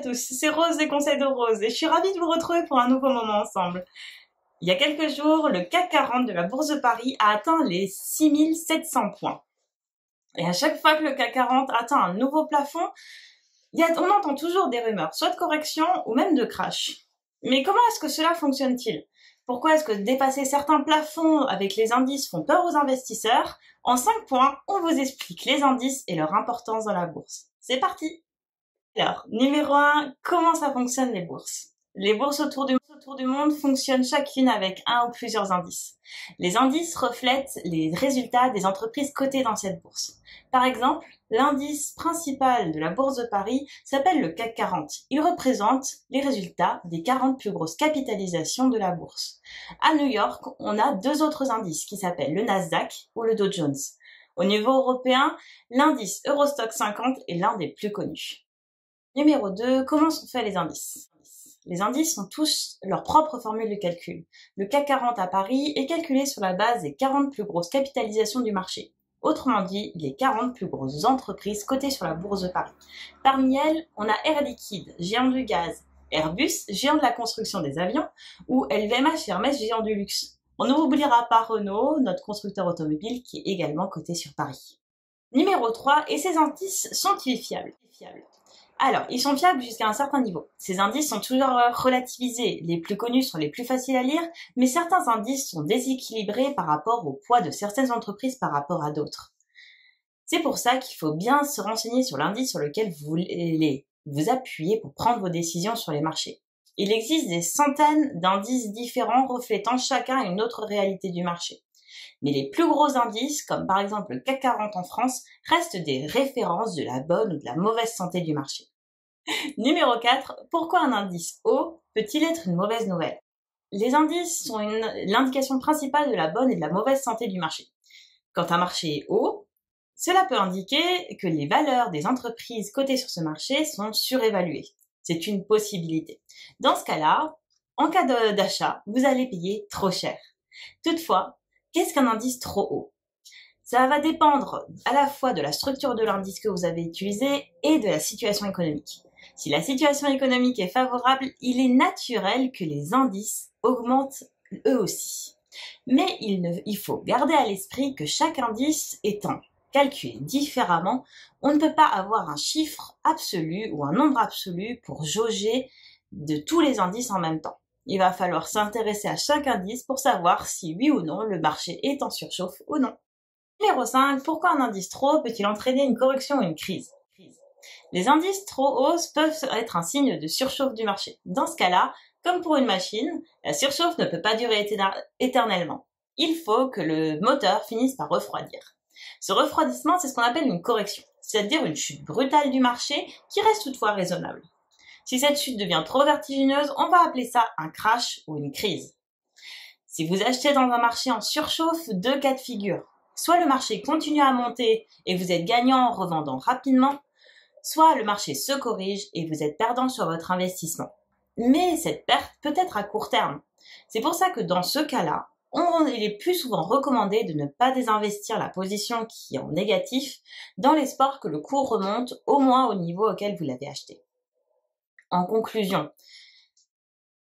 tous, c'est Rose des conseils de Rose et je suis ravie de vous retrouver pour un nouveau moment ensemble. Il y a quelques jours, le CAC 40 de la Bourse de Paris a atteint les 6700 points. Et à chaque fois que le CAC 40 atteint un nouveau plafond, on entend toujours des rumeurs, soit de correction ou même de crash. Mais comment est-ce que cela fonctionne-t-il? Pourquoi est-ce que dépasser certains plafonds avec les indices font peur aux investisseurs? En 5 points, on vous explique les indices et leur importance dans la bourse. C'est parti! Alors, numéro 1, comment ça fonctionne les bourses? Les bourses autour du monde fonctionnent chacune avec un ou plusieurs indices. Les indices reflètent les résultats des entreprises cotées dans cette bourse. Par exemple, l'indice principal de la Bourse de Paris s'appelle le CAC 40. Il représente les résultats des 40 plus grosses capitalisations de la bourse. À New York, on a 2 autres indices qui s'appellent le Nasdaq ou le Dow Jones. Au niveau européen, l'indice Eurostoxx 50 est l'un des plus connus. Numéro 2, comment sont faits les indices? Les indices ont tous leur propre formule de calcul. Le CAC 40 à Paris est calculé sur la base des 40 plus grosses capitalisations du marché. Autrement dit, les 40 plus grosses entreprises cotées sur la Bourse de Paris. Parmi elles, on a Air Liquide, géant du gaz, Airbus, géant de la construction des avions, ou LVMH et Hermès, géant du luxe. On n'oubliera pas Renault, notre constructeur automobile, qui est également coté sur Paris. Numéro 3, et ces indices sont-ils fiables? Alors, ils sont fiables jusqu'à un certain niveau. Ces indices sont toujours relativisés. Les plus connus sont les plus faciles à lire, mais certains indices sont déséquilibrés par rapport au poids de certaines entreprises par rapport à d'autres. C'est pour ça qu'il faut bien se renseigner sur l'indice sur lequel vous voulez vous appuyer pour prendre vos décisions sur les marchés. Il existe des centaines d'indices différents reflétant chacun une autre réalité du marché. Mais les plus gros indices, comme par exemple le CAC 40 en France, restent des références de la bonne ou de la mauvaise santé du marché. Numéro 4, pourquoi un indice haut peut-il être une mauvaise nouvelle? Les indices sont l'indication principale de la bonne et de la mauvaise santé du marché. Quand un marché est haut, cela peut indiquer que les valeurs des entreprises cotées sur ce marché sont surévaluées. C'est une possibilité. Dans ce cas-là, en cas d'achat, vous allez payer trop cher. Toutefois, qu'est-ce qu'un indice trop haut? Ça va dépendre à la fois de la structure de l'indice que vous avez utilisé et de la situation économique. Si la situation économique est favorable, il est naturel que les indices augmentent eux aussi. Mais il faut garder à l'esprit que chaque indice étant calculé différemment, on ne peut pas avoir un chiffre absolu ou un nombre absolu pour jauger de tous les indices en même temps. Il va falloir s'intéresser à chaque indice pour savoir si oui ou non le marché est en surchauffe ou non. Numéro 5, pourquoi un indice trop haut peut-il entraîner une correction ou une crise? Les indices trop hauts peuvent être un signe de surchauffe du marché. Dans ce cas-là, comme pour une machine, la surchauffe ne peut pas durer éternellement. Il faut que le moteur finisse par refroidir. Ce refroidissement, c'est ce qu'on appelle une correction, c'est-à-dire une chute brutale du marché qui reste toutefois raisonnable. Si cette chute devient trop vertigineuse, on va appeler ça un crash ou une crise. Si vous achetez dans un marché en surchauffe, 2 cas de figure. Soit le marché continue à monter et vous êtes gagnant en revendant rapidement, soit le marché se corrige et vous êtes perdant sur votre investissement. Mais cette perte peut être à court terme. C'est pour ça que dans ce cas-là, il est plus souvent recommandé de ne pas désinvestir la position qui est en négatif dans l'espoir que le cours remonte au moins au niveau auquel vous l'avez acheté. En conclusion,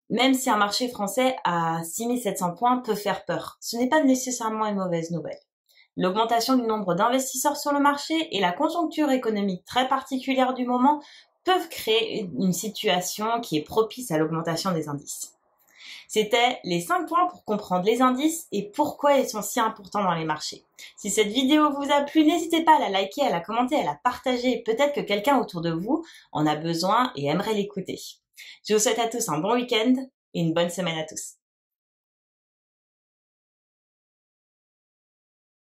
même si un marché français à 6700 points peut faire peur, ce n'est pas nécessairement une mauvaise nouvelle. L'augmentation du nombre d'investisseurs sur le marché et la conjoncture économique très particulière du moment peuvent créer une situation qui est propice à l'augmentation des indices. C'était les 5 points pour comprendre les indices et pourquoi ils sont si importants dans les marchés. Si cette vidéo vous a plu, n'hésitez pas à la liker, à la commenter, à la partager. Peut-être que quelqu'un autour de vous en a besoin et aimerait l'écouter. Je vous souhaite à tous un bon week-end et une bonne semaine à tous.